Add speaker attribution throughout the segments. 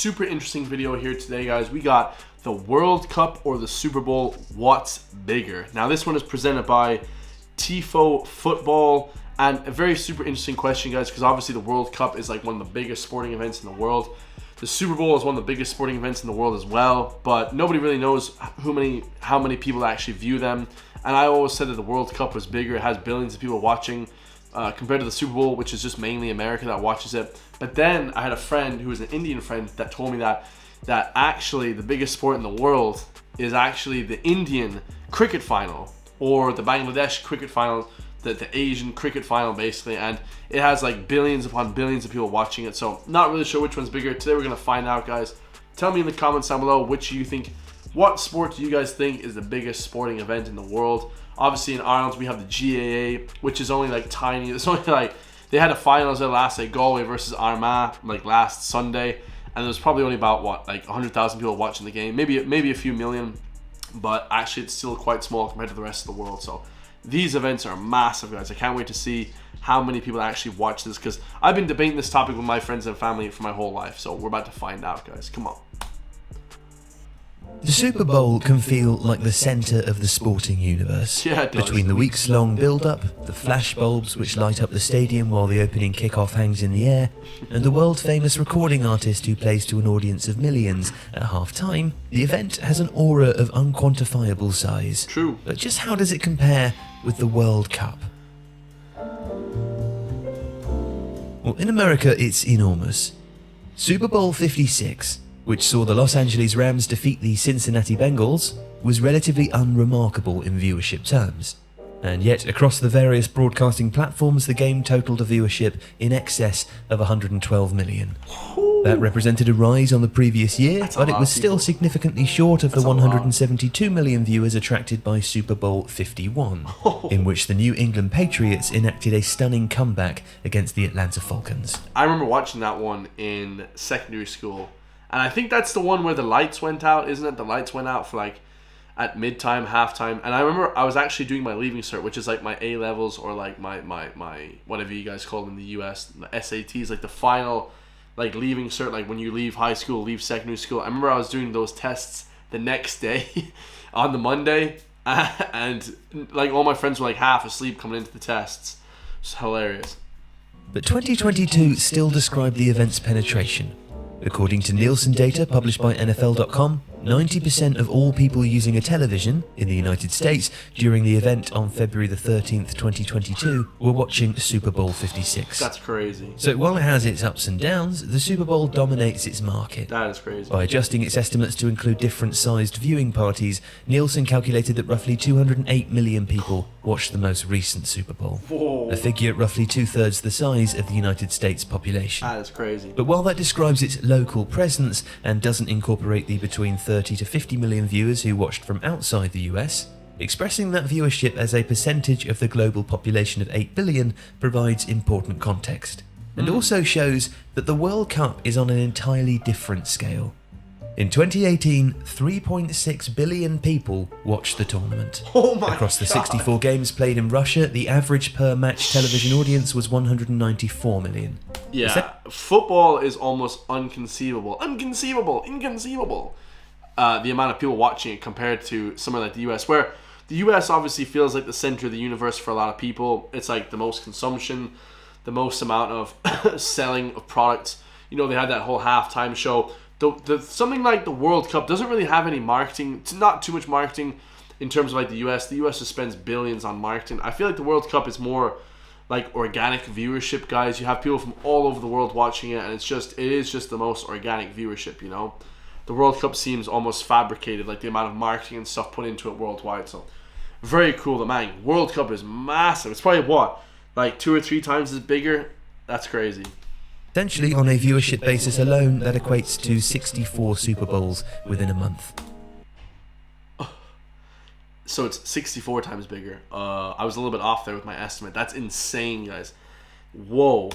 Speaker 1: super interesting video here today, guys. We got the World Cup or the Super Bowl, what's bigger? Now this one is presented by Tifo Football, and a very super interesting question, guys, because obviously the World Cup is like one of the biggest sporting events in the world. The Super Bowl is one of the biggest sporting events in the world as well, but nobody really knows how many people actually view them. And I always said that the World Cup was bigger. It has billions of people watching compared to the Super Bowl, which is just mainly America that watches it. But then I had a friend who was an Indian friend that told me that actually the biggest sport in the world is actually the Indian cricket final, or the Bangladesh cricket final, the Asian cricket final basically, and it has like billions upon billions of people watching it. So not really sure which one's bigger. Today we're gonna find out, guys. Tell me in the comments down below what sport do you guys think is the biggest sporting event in the world. Obviously in Ireland we have the GAA, which is only like tiny. It's only like, they had a finals there last, like Galway versus Armagh, like last Sunday, and there was probably only about like 100,000 people watching the game, maybe a few million, but actually it's still quite small compared to the rest of the world. So these events are massive, guys. I can't wait to see how many people actually watch this, because I've been debating this topic with my friends and family for my whole life. So we're about to find out, guys. Come on.
Speaker 2: The Super Bowl can feel like the centre of the sporting universe.
Speaker 1: Yeah, it does.
Speaker 2: Between the weeks-long build-up, the flash bulbs which light up the stadium while the opening kickoff hangs in the air, and the world-famous recording artist who plays to an audience of millions at half-time, the event has an aura of unquantifiable size.
Speaker 1: True.
Speaker 2: But just how does it compare with the World Cup? Well, in America it's enormous. Super Bowl 56, which saw the Los Angeles Rams defeat the Cincinnati Bengals, was relatively unremarkable in viewership terms. And yet, across the various broadcasting platforms, the game totaled a viewership in excess of 112 million. That represented a rise on the previous year, but it was still significantly short of the 172 million viewers attracted by Super Bowl 51, in which the New England Patriots enacted a stunning comeback against the Atlanta Falcons.
Speaker 1: I remember watching that one in secondary school. And I think that's the one where the lights went out, isn't it? The lights went out for like at midtime, halftime. And I remember I was actually doing my leaving cert, which is like my A levels, or like my whatever you guys call them in the US, the SATs, like the final like leaving cert, like when you leave high school, leave secondary school. I remember I was doing those tests the next day on the Monday, and like all my friends were like half asleep coming into the tests. It's hilarious.
Speaker 2: But 2022 still described the event's penetration. According to Nielsen data published by NFL.com, 90% of all people using a television in the United States during the event on February the 13th, 2022 were watching Super Bowl 56.
Speaker 1: That's crazy.
Speaker 2: So while it has its ups and downs, the Super Bowl dominates its market.
Speaker 1: That is crazy.
Speaker 2: By adjusting its estimates to include different sized viewing parties, Nielsen calculated that roughly 208 million people watched the most recent Super Bowl.
Speaker 1: Whoa.
Speaker 2: A figure roughly 2/3 the size of the United States population.
Speaker 1: That is crazy.
Speaker 2: But while that describes its local presence and doesn't incorporate the between 30 to 50 million viewers who watched from outside the US, expressing that viewership as a percentage of the global population of 8 billion provides important context, and also shows that the World Cup is on an entirely different scale. In 2018, 3.6 billion people watched the tournament.
Speaker 1: Oh my
Speaker 2: Across the
Speaker 1: God.
Speaker 2: 64 games played in Russia, the average per-match television audience was 194 million.
Speaker 1: Yeah, football is almost inconceivable. The amount of people watching it compared to somewhere like the US, where the US obviously feels like the center of the universe for a lot of people. It's like the most consumption, the most amount of selling of products. You know, they had that whole halftime show. Something like the World Cup doesn't really have any marketing. It's not too much marketing in terms of like the US. The US just spends billions on marketing. I feel like the World Cup is more like organic viewership, guys. You have people from all over the world watching it, and it is just the most organic viewership, you know. The World Cup seems almost fabricated, like the amount of marketing and stuff put into it worldwide. So very cool. The World Cup is massive. It's probably like 2 or 3 times as bigger. That's crazy.
Speaker 2: Essentially, on a viewership basis alone, that equates to 64 Super Bowls within a month.
Speaker 1: So it's 64 times bigger. I was a little bit off there with my estimate. That's insane, guys. Whoa.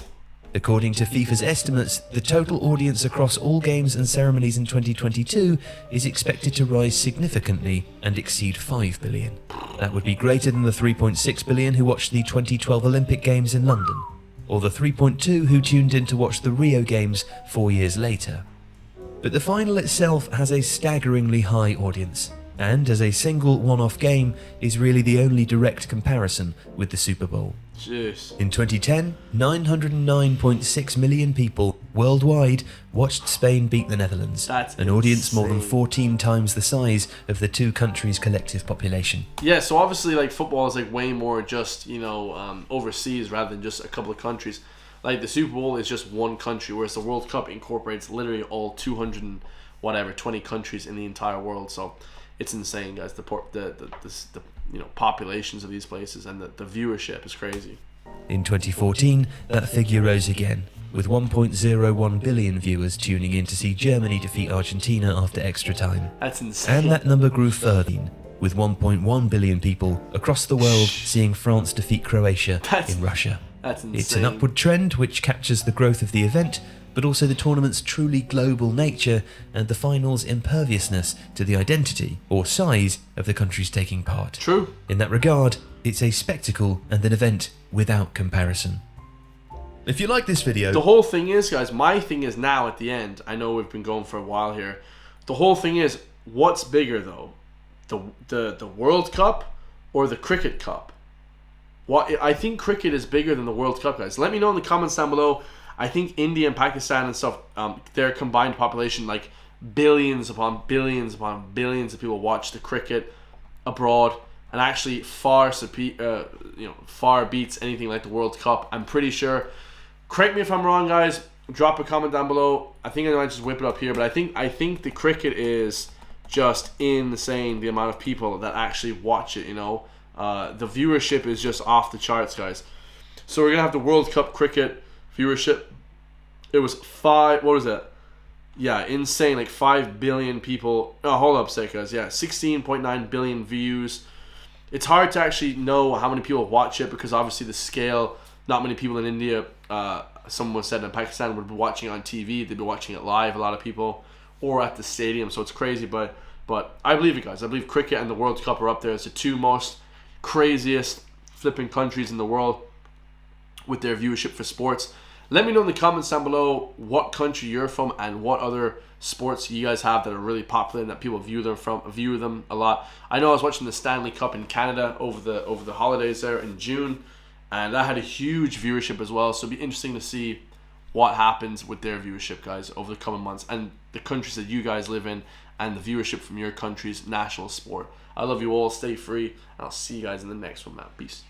Speaker 2: According to FIFA's estimates, the total audience across all games and ceremonies in 2022 is expected to rise significantly and exceed 5 billion. That would be greater than the 3.6 billion who watched the 2012 Olympic Games in London, or the 3.2 who tuned in to watch the Rio Games 4 years later. But the final itself has a staggeringly high audience, and as a single one-off game is really the only direct comparison with the Super Bowl.
Speaker 1: Jeez.
Speaker 2: In 2010, 909.6 million people worldwide watched Spain beat the Netherlands,
Speaker 1: That's
Speaker 2: an audience more than
Speaker 1: insane.
Speaker 2: 14 times the size of the two countries' collective population.
Speaker 1: Yeah, so obviously, like, football is like way more just, overseas rather than just a couple of countries. Like, the Super Bowl is just one country, whereas the World Cup incorporates literally all 20 countries in the entire world. So it's insane, guys. The populations of these places and the viewership is crazy.
Speaker 2: In 2014, that figure rose again, with 1.01 billion viewers tuning in to see Germany defeat Argentina after extra time.
Speaker 1: That's insane.
Speaker 2: And that number grew further, with 1.1 billion people across the world seeing France defeat Croatia in Russia.
Speaker 1: That's insane.
Speaker 2: It's an upward trend which captures the growth of the event, but also the tournament's truly global nature and the final's imperviousness to the identity or size of the countries taking part.
Speaker 1: True.
Speaker 2: In that regard, it's a spectacle and an event without comparison. If you like this video...
Speaker 1: The whole thing is, guys, my thing is now at the end, I know we've been going for a while here, the whole thing is, what's bigger though? The World Cup or the Cricket Cup? I think cricket is bigger than the World Cup, guys. Let me know in the comments down below. I think India and Pakistan and stuff, their combined population, like billions upon billions upon billions of people watch the cricket abroad, and actually far beats anything like the World Cup. I'm pretty sure. Correct me if I'm wrong, guys. Drop a comment down below. I think I might just whip it up here, but I think the cricket is just insane. The amount of people that actually watch it, the viewership is just off the charts, guys. So we're gonna have the World Cup cricket viewership. It was insane, like 5 billion people. Oh, hold up a sec, guys. Yeah, 16.9 billion views. It's hard to actually know how many people watch it because obviously the scale, not many people in India, someone said in Pakistan would be watching it on TV. They'd be watching it live, a lot of people, or at the stadium. So it's crazy, but I believe it, guys. I believe cricket and the World Cup are up there as the two most craziest flipping countries in the world with their viewership for sports. Let me know in the comments down below what country you're from and what other sports you guys have that are really popular and that people view them a lot. I know I was watching the Stanley Cup in Canada over the holidays there in June, and that had a huge viewership as well. So it'll be interesting to see what happens with their viewership, guys, over the coming months and the countries that you guys live in and the viewership from your country's national sport. I love you all. Stay free, and I'll see you guys in the next one, man. Peace.